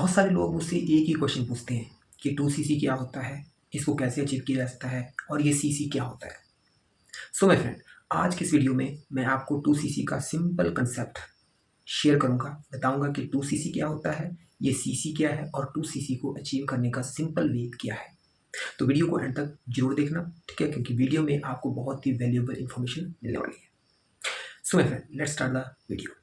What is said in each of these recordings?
बहुत सारे लोग मुझसे एक ही क्वेश्चन पूछते हैं कि 2cc क्या होता है, इसको कैसे अचीव किया जा सकता है और ये cc क्या होता है। सो माय फ्रेंड, आज की इस वीडियो में मैं आपको 2cc का सिंपल कंसेप्ट शेयर करूंगा, बताऊंगा कि 2cc क्या होता है, ये cc क्या है और 2cc को अचीव करने का सिंपल वे क्या है। तो वीडियो को एंड तक जरूर देखना, ठीक है, क्योंकि वीडियो में आपको बहुत ही वैल्यूएबल इन्फॉर्मेशन मिलने वाली है। So my friend, let's start the video.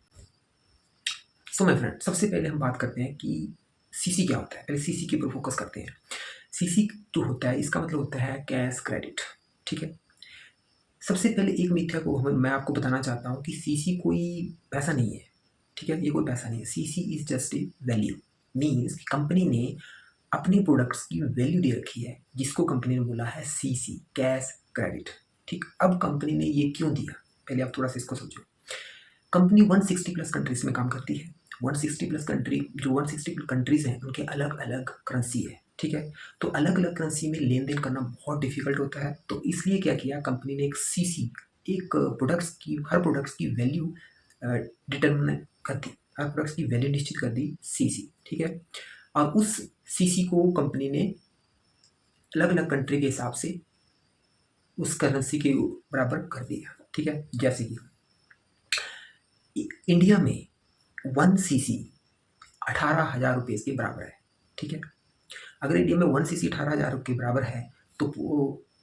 So my friend, सबसे पहले हम बात करते हैं कि सीसी क्या होता है। पहले सीसी के ऊपर फोकस करते हैं। सीसी जो होता है इसका मतलब होता है कैश क्रेडिट, ठीक है। सबसे पहले एक मिथ्या को मैं आपको बताना चाहता हूँ कि सीसी कोई पैसा नहीं है, ठीक है, ये कोई पैसा नहीं है। CC is just a value. Means company ने अपनी प्रोडक्ट्स की वैल्यू दे रखी है, जिसको कंपनी ने बोला है सीसी, कैश क्रेडिट, ठीक। अब कंपनी ने ये क्यों दिया, पहले आप थोड़ा सा इसको समझो। कंपनी 160 प्लस कंट्रीज में काम करती है। 160 प्लस कंट्री, जो 160 कंट्रीज हैं उनके अलग अलग करेंसी है, ठीक है। तो अलग अलग करेंसी में लेन देन करना बहुत डिफिकल्ट होता है, तो इसलिए क्या किया कंपनी ने, एक सीसी, एक प्रोडक्ट्स की, हर प्रोडक्ट्स की वैल्यू डिटरमिन कर दी, हर प्रोडक्ट्स की वैल्यू निश्चित कर दी सीसी, ठीक है। और उस सीसी को कंपनी ने अलग अलग कंट्री के हिसाब से उस करेंसी के बराबर कर दिया, ठीक है। जैसे कि इंडिया में 1cc 18,000 रुपये के बराबर है, ठीक है। अगर इंडिया में 1cc 18,000 के बराबर है तो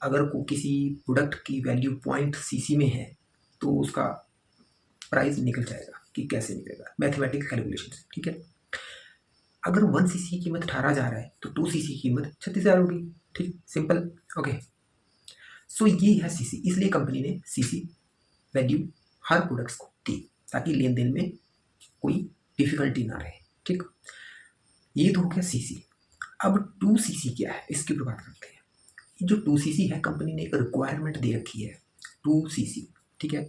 अगर को किसी प्रोडक्ट की वैल्यू 0.cc में है तो उसका प्राइस निकल जाएगा। कि कैसे निकलेगा, मैथमेटिकल कैलकुलेशन से, ठीक है। अगर 1cc की कीमत 18,000 है तो 2cc की कीमत 36,000 होगी, ठीक, सिंपल, ओके। सो ये है सीसी, इसलिए कंपनी ने सीसी वैल्यू हर प्रोडक्ट्स को दी ताकि लेन देन में कोई डिफिकल्टी ना रहे, ठीक। ये तो हो गया सीसी। अब 2cc क्या है, इसके ऊपर बात करते हैं। जो 2cc है, कंपनी ने एक रिक्वायरमेंट दे रखी है 2cc, ठीक है।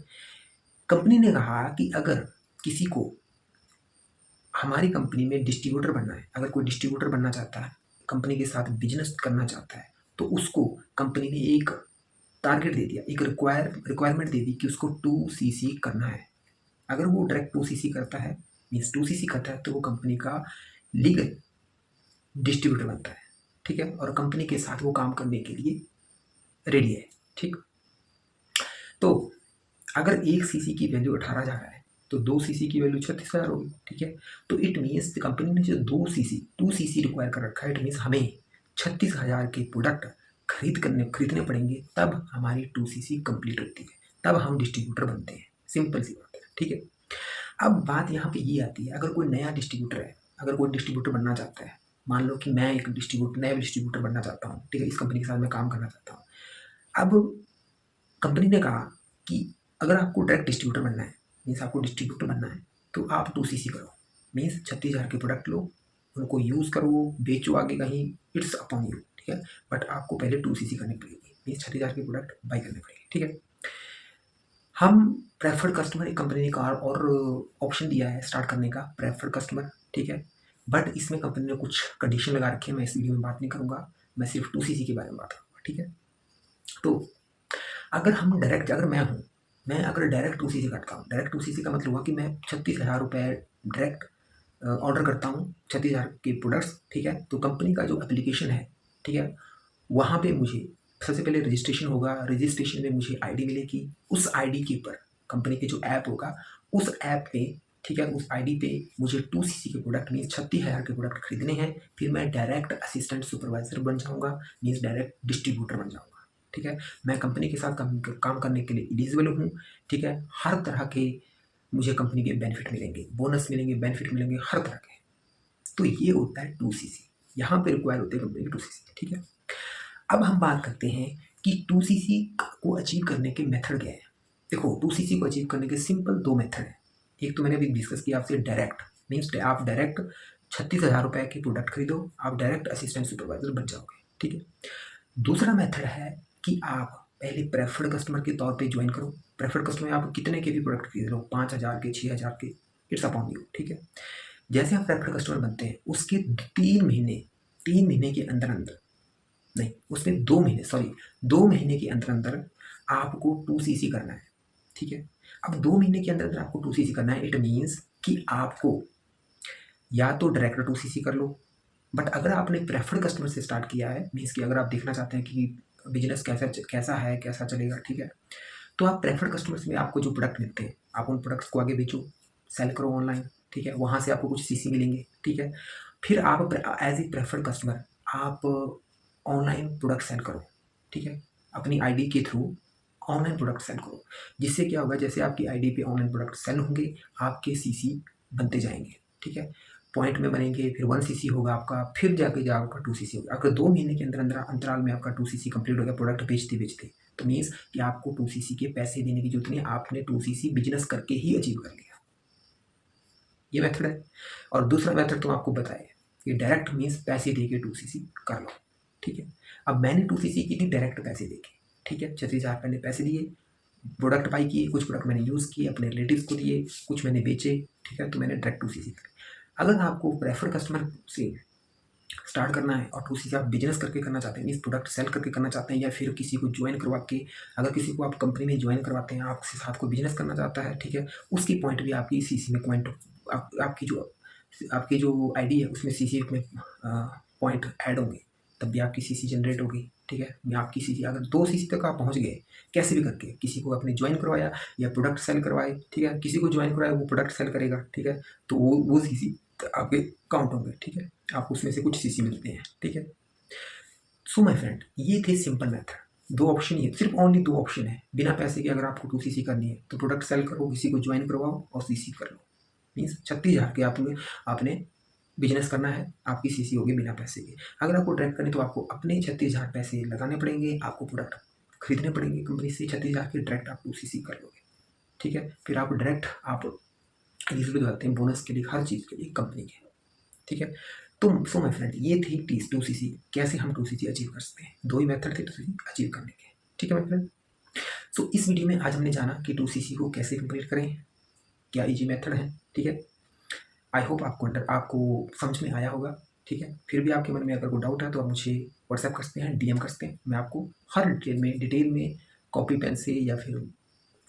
कंपनी ने कहा कि अगर किसी को हमारी कंपनी में डिस्ट्रीब्यूटर बनना है, अगर कोई डिस्ट्रीब्यूटर बनना चाहता है, कंपनी के साथ बिजनेस करना चाहता है, तो उसको कंपनी ने एक टारगेट दे दिया, एक रिक्वायरमेंट दे दी कि उसको 2cc करना है। अगर वो डायरेक्ट 2cc करता है, मीन्स 2cc करता है, तो वो कंपनी का लीगल डिस्ट्रीब्यूटर बनता है, ठीक है, और कंपनी के साथ वो काम करने के लिए रेडी है, ठीक। तो अगर 1cc की वैल्यू 18,000 है तो 2cc की वैल्यू 36,000 होगी, ठीक है। तो इट मीन्स कंपनी ने जो 2cc रिक्वायर कर रखा है, इट मीन्स हमें 36,000 के प्रोडक्ट खरीदने पड़ेंगे, तब हमारी 2cc कंप्लीट होती है, तब हम डिस्ट्रीब्यूटर बनते हैं। सिंपल सी बात है, ठीक है। अब बात यहाँ पे ये आती है, अगर कोई नया डिस्ट्रीब्यूटर है, अगर कोई डिस्ट्रीब्यूटर बनना चाहता है, मान लो कि मैं एक नया डिस्ट्रीब्यूटर बनना चाहता हूँ, ठीक है, इस कंपनी के साथ मैं काम करना चाहता हूँ। अब कंपनी ने कहा कि अगर आपको डायरेक्ट डिस्ट्रीब्यूटर बनना है, मीन्स आपको डिस्ट्रीब्यूटर बनना है, तो आप 2cc करो, मीन्स 36,000 के प्रोडक्ट लो, उनको यूज़ करो, बेचो आगे कहीं, इट्स अपॉन यू, ठीक है। बट आपको पहले 2cc करनी पड़ेगी, मीन्स 36,000 के प्रोडक्ट बाई करने पड़ेंगे, ठीक है। हम प्रेफर्ड कस्टमर, एक कंपनी ने कार और ऑप्शन दिया है स्टार्ट करने का, प्रेफर्ड कस्टमर, ठीक है। बट इसमें कंपनी ने कुछ कंडीशन लगा रखी है, मैं इस वीडियो में बात नहीं करूँगा, मैं सिर्फ 2cc के बारे में बात करूँगा, ठीक है। तो अगर हम डायरेक्ट, अगर मैं अगर डायरेक्ट 2cc करता हूँ, डायरेक्ट 2cc का मतलब हुआ कि मैं 36,000 रुपये डायरेक्ट ऑर्डर करता हूँ, 36,000 के प्रोडक्ट्स, ठीक है। तो कंपनी का जो एप्लीकेशन है, ठीक है, वहाँ पे मुझे सबसे पहले रजिस्ट्रेशन होगा, रजिस्ट्रेशन में मुझे आईडी मिलेगी, उस आईडी के ऊपर कंपनी के जो ऐप होगा, उस ऐप पे, ठीक है, उस आईडी पे मुझे 2cc के प्रोडक्ट मीन्स 36,000 के प्रोडक्ट खरीदने हैं, फिर मैं डायरेक्ट असिस्टेंट सुपरवाइजर बन जाऊँगा, मीन्स डायरेक्ट डिस्ट्रीब्यूटर बन जाऊँगा, ठीक है। मैं कंपनी के साथ काम करने के लिए एलिजिबल हूँ, ठीक है। हर तरह के मुझे कंपनी के बेनिफिट मिलेंगे, बोनस मिलेंगे, बेनिफिट मिलेंगे, हर तरह के। तो ये होता है 2cc, यहाँ पे रिक्वायर होते हैं कंपनी के 2cc, ठीक है। अब हम बात करते हैं कि 2cc को अचीव करने के मेथड क्या है। देखो, 2cc को अचीव करने के सिंपल 2 मेथड हैं। एक तो मैंने अभी डिस्कस किया आपसे, डायरेक्ट, मीन्स आप डायरेक्ट 36,000 रुपये के प्रोडक्ट खरीदो, आप डायरेक्ट असिस्टेंट सुपरवाइजर बन जाओगे, ठीक है। दूसरा मेथड है कि आप पहले प्रेफर्ड कस्टमर के तौर पे ज्वाइन करो। प्रेफर्ड कस्टमर आप कितने के भी प्रोडक्ट खरीद लो, 5,000 के, 6,000 के, इट्स अपॉन यू, ठीक है। जैसे आप प्रेफर्ड कस्टमर बनते हैं, उसके 3 महीने के अंदर अंदर, नहीं, उसमें 2 महीने के अंदर अंदर आपको 2cc करना है, ठीक है। अब 2 महीने के अंदर अंदर आपको 2cc करना है, इट मीन्स कि आपको या तो डायरेक्ट टू सीसी कर लो। बट अगर आपने प्रेफर्ड कस्टमर से स्टार्ट किया है, मीन्स कि अगर आप देखना चाहते हैं कि बिजनेस कैसा है, कैसा चलेगा, ठीक है, तो आप प्रेफर्ड कस्टमर्स में आपको जो प्रोडक्ट मिलते हैं, आप उन प्रोडक्ट्स को आगे बेचो, सेल करो ऑनलाइन, ठीक है, वहाँ से आपको कुछ सीसी मिलेंगे, ठीक है। फिर आप एज ए प्रेफर्ड कस्टमर आप ऑनलाइन प्रोडक्ट सेल करो, ठीक है, अपनी आईडी के थ्रू ऑनलाइन प्रोडक्ट सेल करो। जिससे क्या होगा, जैसे आपकी आईडी पे ऑनलाइन प्रोडक्ट सेल होंगे, आपके सीसी बनते जाएंगे, ठीक है, पॉइंट में बनेंगे, फिर 1 सीसी होगा आपका, फिर जाके आपका 2 सीसी होगा। अगर 2 महीने के अंदर अंदर अंतराल में आपका 2 सीसी कंप्लीट हो गया प्रोडक्ट बेचते बेचते, तो मीन्स कि आपको 2 सीसी के पैसे देने की जरूरत नहीं है, आपने 2 सीसी बिजनेस करके ही अचीव कर लिया। ये मेथड है। और दूसरा मेथड तो आपको बताया कि डायरेक्ट मीन्स पैसे दे के 2 सीसी कर लो, ठीक है। अब मैंने 2 सीसी की थी डायरेक्ट पैसे दे के, ठीक है, 36,000 मैंने पैसे दिए, प्रोडक्ट बाई किए, कुछ प्रोडक्ट मैंने यूज़ किए, अपने रिलेटिव्स को दिए, कुछ मैंने बेचे, ठीक है, तो मैंने डायरेक्ट 2 सीसी कर। अगर आपको प्रेफर कस्टमर से स्टार्ट करना है और उसी से आप बिजनेस करके करना चाहते हैं, मीन्स प्रोडक्ट सेल करके करना चाहते हैं, या फिर किसी को ज्वाइन करवा के, अगर किसी को आप कंपनी में ज्वाइन करवाते हैं, आपके साथ को बिजनेस करना चाहता है, ठीक है, उसकी पॉइंट भी आपकी सीसी में पॉइंट, आपकी जो आईडी है उसमें सीसी में पॉइंट ऐड होंगे, तब भी आपकी सीसी जनरेट होगी, ठीक है। या आपकी सीसी अगर 2 सीसी तक आप पहुंच गए कैसे भी करके, किसी को आपने ज्वाइन करवाया या प्रोडक्ट सेल करवाए, ठीक है, किसी को ज्वाइन करवाया वो प्रोडक्ट सेल करेगा, ठीक है, तो वो सीसी आपके काउंट होंगे, ठीक है, आपको उसमें से कुछ सीसी मिलते हैं, ठीक है। सो माय फ्रेंड, ये थे सिंपल मेथड। 2 ऑप्शन ही है, सिर्फ ओनली 2 ऑप्शन है बिना पैसे के। अगर आपको 2 सीसी करनी है तो प्रोडक्ट सेल करो, किसी को ज्वाइन करवाओ और सीसी कर लो, मीन्स 36,000 के आपने बिजनेस करना है, आपकी सीसी होगी बिना पैसे के। अगर आपको डायरेक्ट करनी तो आपको अपने 36,000 पैसे लगाने पड़ेंगे, आपको प्रोडक्ट खरीदने पड़ेंगे कंपनी से, 36,000 के डायरेक्ट आप 2 सीसी कर लोगे, ठीक है। फिर आप डायरेक्ट आप एलिजिबल होते हैं बोनस के लिए, हर चीज़ के लिए कंपनी के, ठीक है। तो सो माय फ्रेंड, ये थी 2 सीसी, कैसे हम 2 सीसी अचीव कर सकते हैं। 2 ही मेथड थे 2 सीसी अचीव करने के, ठीक है माय फ्रेंड। सो इस वीडियो में आज हमने जाना कि 2 सीसी को कैसे कंप्लीट करें, क्या इजी मेथड है, ठीक है। आई होप आपको समझ में आया होगा, ठीक है। फिर भी आपके मन में अगर कोई डाउट है तो आप मुझे व्हाट्सएप कर सकते हैं, डीएम कर सकते हैं, मैं आपको हर डिटेल में कॉपी पेन से या फिर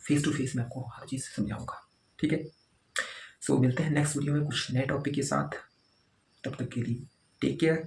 फेस टू फेस मैं आपको हर चीज़ समझाऊंगा, ठीक है। सो मिलते हैं नेक्स्ट वीडियो में कुछ नए टॉपिक के साथ, तब तक के लिए टेक केयर।